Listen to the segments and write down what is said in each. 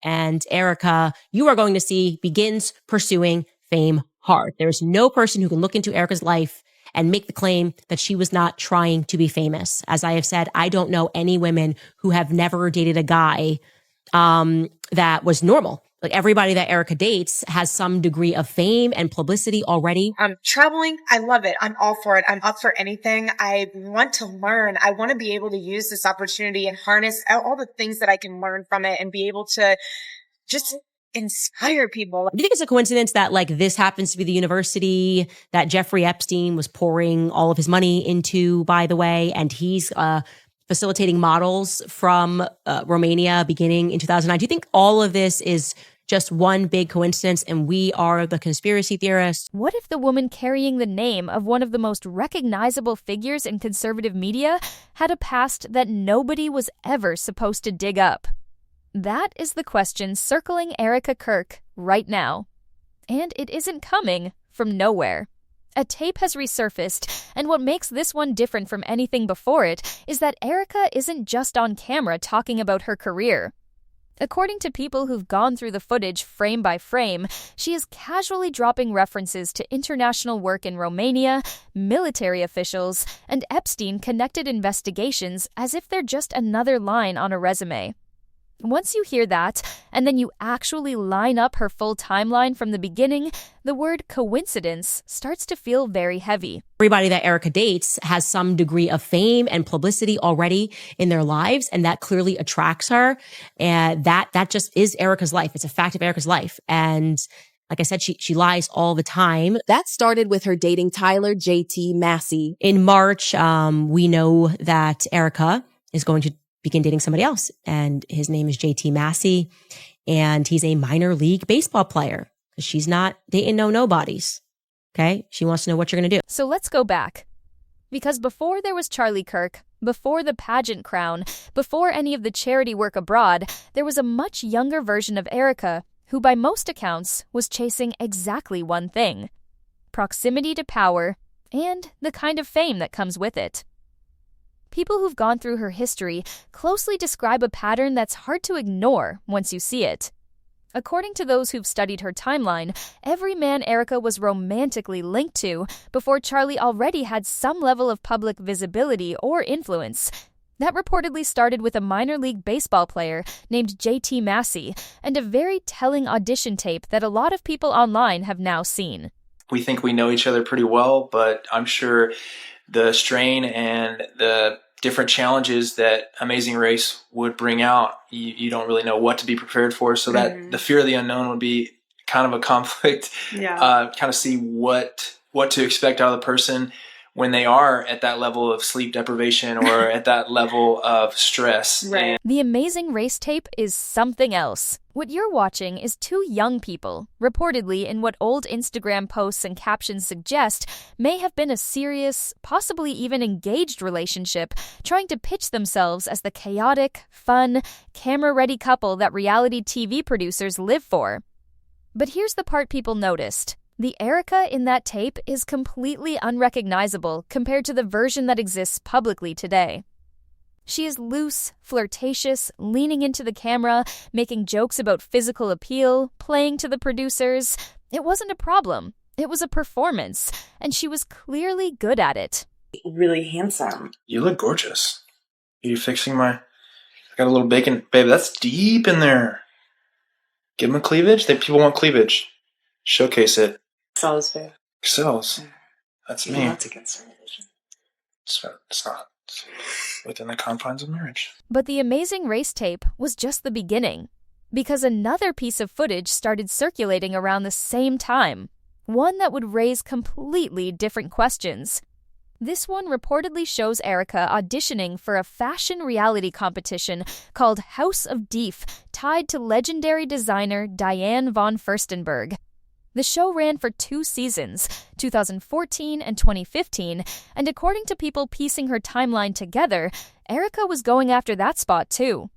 And Erika, you are going to see, begins pursuing fame hard. There's no person who can look into Erika's life and make the claim that she was not trying to be famous. As I have said, I don't know any women who have never dated a guy that was normal. Like everybody that Erika dates has some degree of fame and publicity already. Traveling, I love it. I'm all for it. I'm up for anything. I want to learn. I want to be able to use this opportunity and harness all the things that I can learn from it and be able to just inspire people. Do you think it's a coincidence that like this happens to be the university that Jeffrey Epstein was pouring all of his money into, by the way, and he's facilitating models from Romania beginning in 2009? Do you think all of this is just one big coincidence and we are the conspiracy theorists? What if the woman carrying the name of one of the most recognizable figures in conservative media had a past that nobody was ever supposed to dig up? That is the question circling Erika Kirk right now. And it isn't coming from nowhere. A tape has resurfaced, and what makes this one different from anything before it is that Erika isn't just on camera talking about her career. According to people who've gone through the footage frame by frame, she is casually dropping references to international work in Romania, military officials, and Epstein-connected investigations as if they're just another line on a resume. Once you hear that, and then you actually line up her full timeline from the beginning, the word coincidence starts to feel very heavy. Everybody that Erika dates has some degree of fame and publicity already in their lives, and that clearly attracts her. And that just is Erika's life. It's a fact of Erika's life. And like I said, she lies all the time. That started with her dating Tyler JT Massie. In March, we know that Erika is going to begin dating somebody else. And his name is JT Massie. And he's a minor league baseball player. She's not dating nobodies. Okay? She wants to know what you're going to do. So let's go back. Because before there was Charlie Kirk, before the pageant crown, before any of the charity work abroad, there was a much younger version of Erika who by most accounts was chasing exactly one thing: proximity to power and the kind of fame that comes with it. People who've gone through her history closely describe a pattern that's hard to ignore once you see it. According to those who've studied her timeline, every man Erika was romantically linked to before Charlie already had some level of public visibility or influence. That reportedly started with a minor league baseball player named JT Massie and a very telling audition tape that a lot of people online have now seen. We think we know each other pretty well, but I'm sure the strain and the different challenges that Amazing Race would bring out, you don't really know what to be prepared for. So that the fear of the unknown would be kind of a conflict. Kind of see what to expect out of the person when they are at that level of sleep deprivation or at that level of stress. Right. The Amazing Race tape is something else. What you're watching is two young people, reportedly in what old Instagram posts and captions suggest may have been a serious, possibly even engaged relationship, trying to pitch themselves as the chaotic, fun, camera-ready couple that reality TV producers live for. But here's the part people noticed. The Erika in that tape is completely unrecognizable compared to the version that exists publicly today. She is loose, flirtatious, leaning into the camera, making jokes about physical appeal, playing to the producers. It wasn't a problem. It was a performance, and she was clearly good at it. Really handsome. You look gorgeous. Are you fixing my... I got a little bacon. Babe, that's deep in there. Give them a cleavage. People want cleavage. Showcase it. Sells, babe. Sells. That's me. That's against religion. It's not within the confines of marriage. But the Amazing Race tape was just the beginning, because another piece of footage started circulating around the same time, one that would raise completely different questions. This one reportedly shows Erika auditioning for a fashion reality competition called House of Dief, tied to legendary designer Diane von Furstenberg. The show ran for 2 seasons, 2014 and 2015, and according to people piecing her timeline together, Erika was going after that spot too.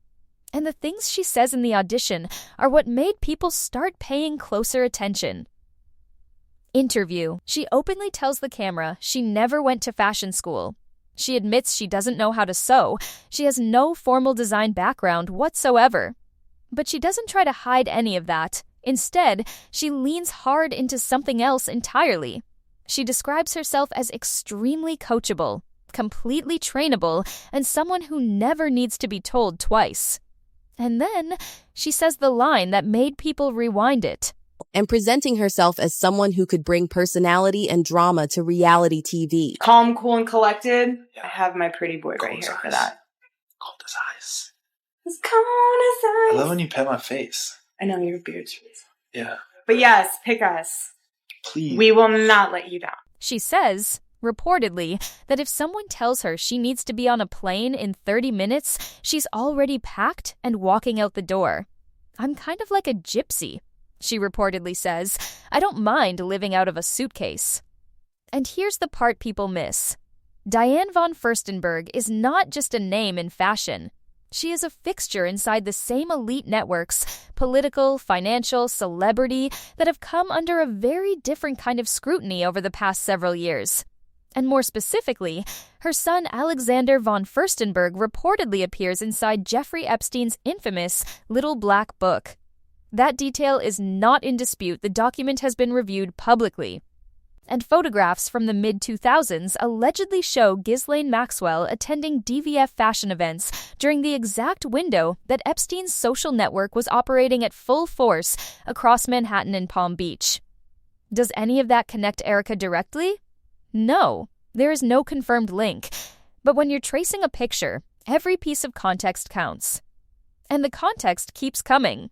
And the things she says in the audition are what made people start paying closer attention. Interview. She openly tells the camera she never went to fashion school. She admits she doesn't know how to sew. She has no formal design background whatsoever. But she doesn't try to hide any of that. Instead, she leans hard into something else entirely. She describes herself as extremely coachable, completely trainable, and someone who never needs to be told twice. And then she says the line that made people rewind it. And presenting herself as someone who could bring personality and drama to reality TV. Calm, cool, and collected. I have my pretty boy right here for that. Cold as ice. As cold as ice. I love when you pet my face. I know your beard's really soft. Yeah. But yes, pick us. Please. We will not let you down. She says, reportedly, that if someone tells her she needs to be on a plane in 30 minutes, she's already packed and walking out the door. I'm kind of like a gypsy, she reportedly says. I don't mind living out of a suitcase. And here's the part people miss. Diane von Furstenberg is not just a name in fashion. She is a fixture inside the same elite networks, political, financial, celebrity, that have come under a very different kind of scrutiny over the past several years. And more specifically, her son Alexander von Furstenberg reportedly appears inside Jeffrey Epstein's infamous Little Black Book. That detail is not in dispute. The document has been reviewed publicly. And photographs from the mid-2000s allegedly show Ghislaine Maxwell attending DVF fashion events during the exact window that Epstein's social network was operating at full force across Manhattan and Palm Beach. Does any of that connect Erika directly? No, there is no confirmed link. But when you're tracing a picture, every piece of context counts. And the context keeps coming.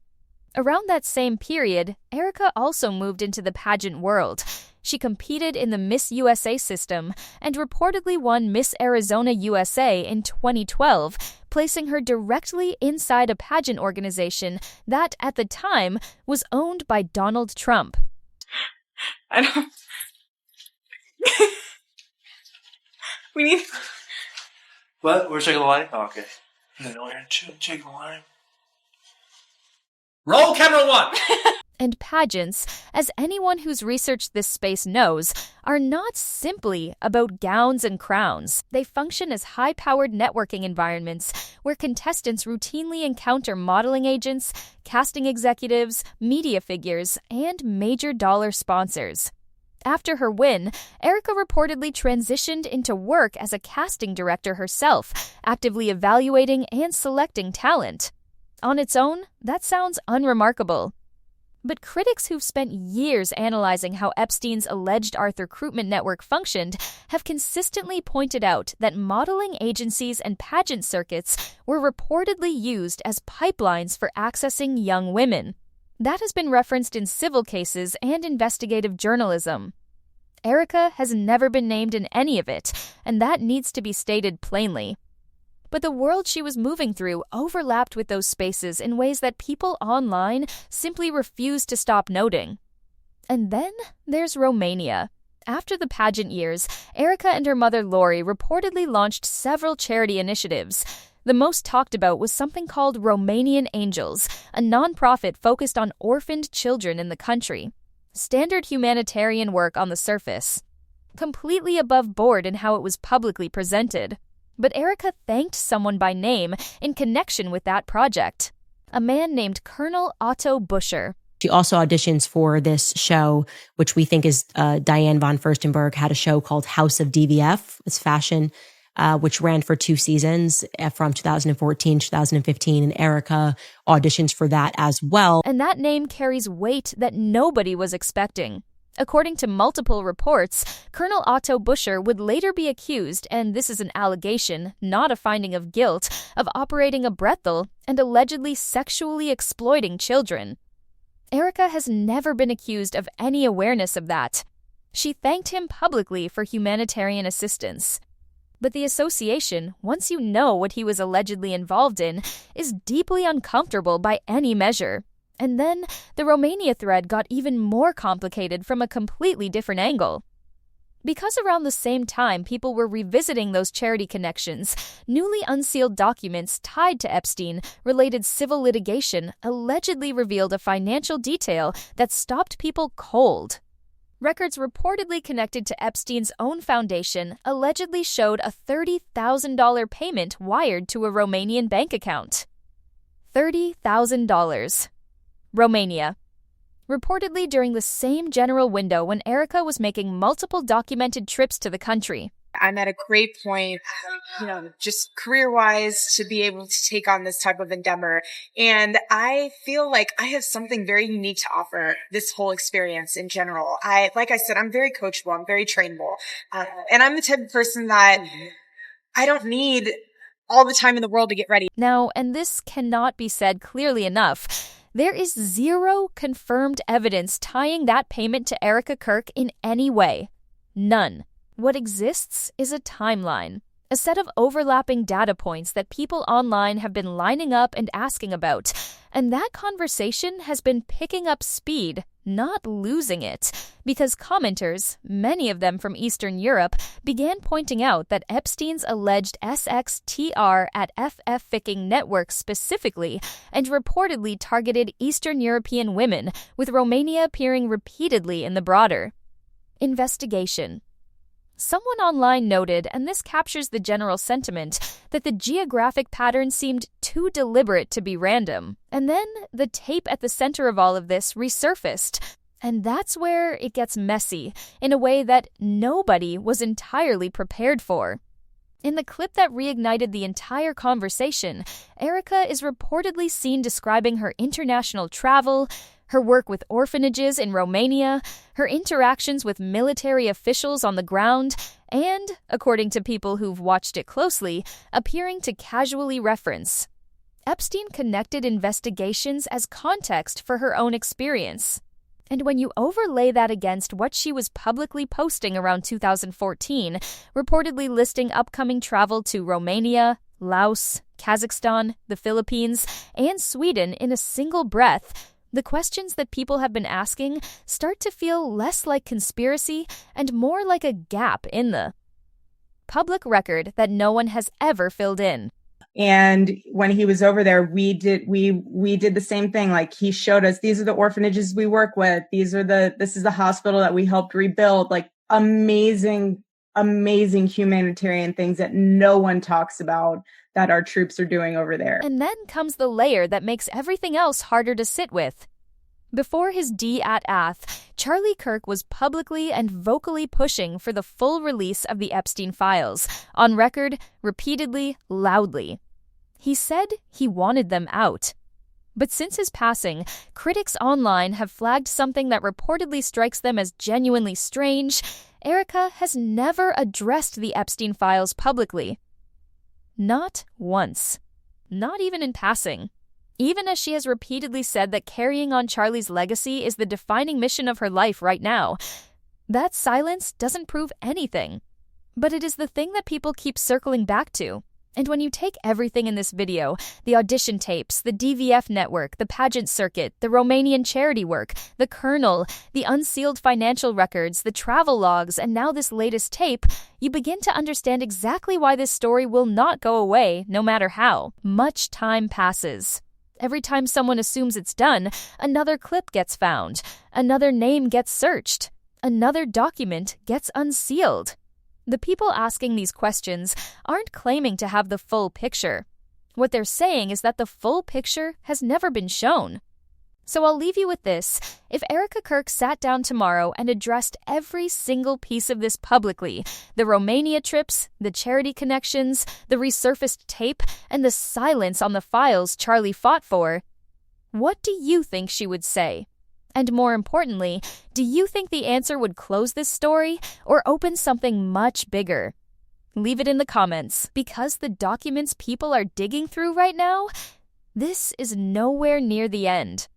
Around that same period, Erika also moved into the pageant world. She competed in the Miss USA system and reportedly won Miss Arizona USA in 2012, placing her directly inside a pageant organization that, at the time, was owned by Donald Trump. I don't... We need... What? We're checking the lighting? Oh, okay. No, we're checking the lighting. Roll camera one! And pageants, as anyone who's researched this space knows, are not simply about gowns and crowns. They function as high-powered networking environments where contestants routinely encounter modeling agents, casting executives, media figures, and major dollar sponsors. After her win, Erika reportedly transitioned into work as a casting director herself, actively evaluating and selecting talent. On its own, that sounds unremarkable. But critics who've spent years analyzing how Epstein's alleged recruitment network functioned have consistently pointed out that modeling agencies and pageant circuits were reportedly used as pipelines for accessing young women. That has been referenced in civil cases and investigative journalism. Erika has never been named in any of it, and that needs to be stated plainly. But the world she was moving through overlapped with those spaces in ways that people online simply refused to stop noting. And then there's Romania. After the pageant years, Erika and her mother Lori reportedly launched several charity initiatives. The most talked about was something called Romanian Angels, a nonprofit focused on orphaned children in the country. Standard humanitarian work on the surface. Completely above board in how it was publicly presented. But Erika thanked someone by name in connection with that project, a man named Colonel Otto Buscher. She also auditions for this show, which we think is Diane von Furstenberg had a show called House of DVF. It's fashion, which ran for 2 seasons from 2014 to 2015. And Erika auditions for that as well. And that name carries weight that nobody was expecting. According to multiple reports, Colonel Otto Buscher would later be accused, and this is an allegation, not a finding of guilt, of operating a brothel and allegedly sexually exploiting children. Erika has never been accused of any awareness of that. She thanked him publicly for humanitarian assistance. But the association, once you know what he was allegedly involved in, is deeply uncomfortable by any measure. And then the Romania thread got even more complicated from a completely different angle. Because around the same time people were revisiting those charity connections, newly unsealed documents tied to Epstein-related civil litigation allegedly revealed a financial detail that stopped people cold. Records reportedly connected to Epstein's own foundation allegedly showed a $30,000 payment wired to a Romanian bank account. $30,000. Romania. Reportedly during the same general window when Erika was making multiple documented trips to the country. I'm at a great point, just career-wise to be able to take on this type of endeavor. And I feel like I have something very unique to offer this whole experience in general. Like I said, I'm very coachable. I'm very trainable. And I'm the type of person that I don't need all the time in the world to get ready. Now, and this cannot be said clearly enough, there is zero confirmed evidence tying that payment to Erika Kirk in any way. None. What exists is a timeline, a set of overlapping data points that people online have been lining up and asking about, and that conversation has been picking up speed, not losing it, because commenters, many of them from Eastern Europe, began pointing out that Epstein's alleged SXTR at FF-ficking network specifically and reportedly targeted Eastern European women, with Romania appearing repeatedly in the broader investigation. Someone online noted, and this captures the general sentiment, that the geographic pattern seemed too deliberate to be random. And then the tape at the center of all of this resurfaced. And that's where it gets messy, in a way that nobody was entirely prepared for. In the clip that reignited the entire conversation, Erika is reportedly seen describing her international travel, her work with orphanages in Romania, her interactions with military officials on the ground, and, according to people who've watched it closely, appearing to casually reference. Epstein connected investigations as context for her own experience. And when you overlay that against what she was publicly posting around 2014, reportedly listing upcoming travel to Romania, Laos, Kazakhstan, the Philippines, and Sweden in a single breath, the questions that people have been asking start to feel less like conspiracy and more like a gap in the public record that no one has ever filled in. And when he was over there, we did the same thing. Like, he showed us, these are the orphanages we work with. This is the hospital that we helped rebuild. Like, amazing humanitarian things that no one talks about that our troops are doing over there. And then comes the layer that makes everything else harder to sit with. Before his D at Ath, Charlie Kirk was publicly and vocally pushing for the full release of the Epstein files, on record, repeatedly, loudly. He said he wanted them out. But since his passing, critics online have flagged something that reportedly strikes them as genuinely strange. Erika has never addressed the Epstein files publicly. Not once. Not even in passing. Even as she has repeatedly said that carrying on Charlie's legacy is the defining mission of her life right now. That silence doesn't prove anything. But it is the thing that people keep circling back to. And when you take everything in this video, the audition tapes, the DVF network, the pageant circuit, the Romanian charity work, the Colonel, the unsealed financial records, the travel logs, and now this latest tape, you begin to understand exactly why this story will not go away, no matter how much time passes. Every time someone assumes it's done, another clip gets found, another name gets searched, another document gets unsealed. The people asking these questions aren't claiming to have the full picture. What they're saying is that the full picture has never been shown. So I'll leave you with this. If Erika Kirk sat down tomorrow and addressed every single piece of this publicly, the Romania trips, the charity connections, the resurfaced tape, and the silence on the files Charlie fought for, what do you think she would say? And more importantly, do you think the answer would close this story or open something much bigger? Leave it in the comments, because the documents people are digging through right now, this is nowhere near the end.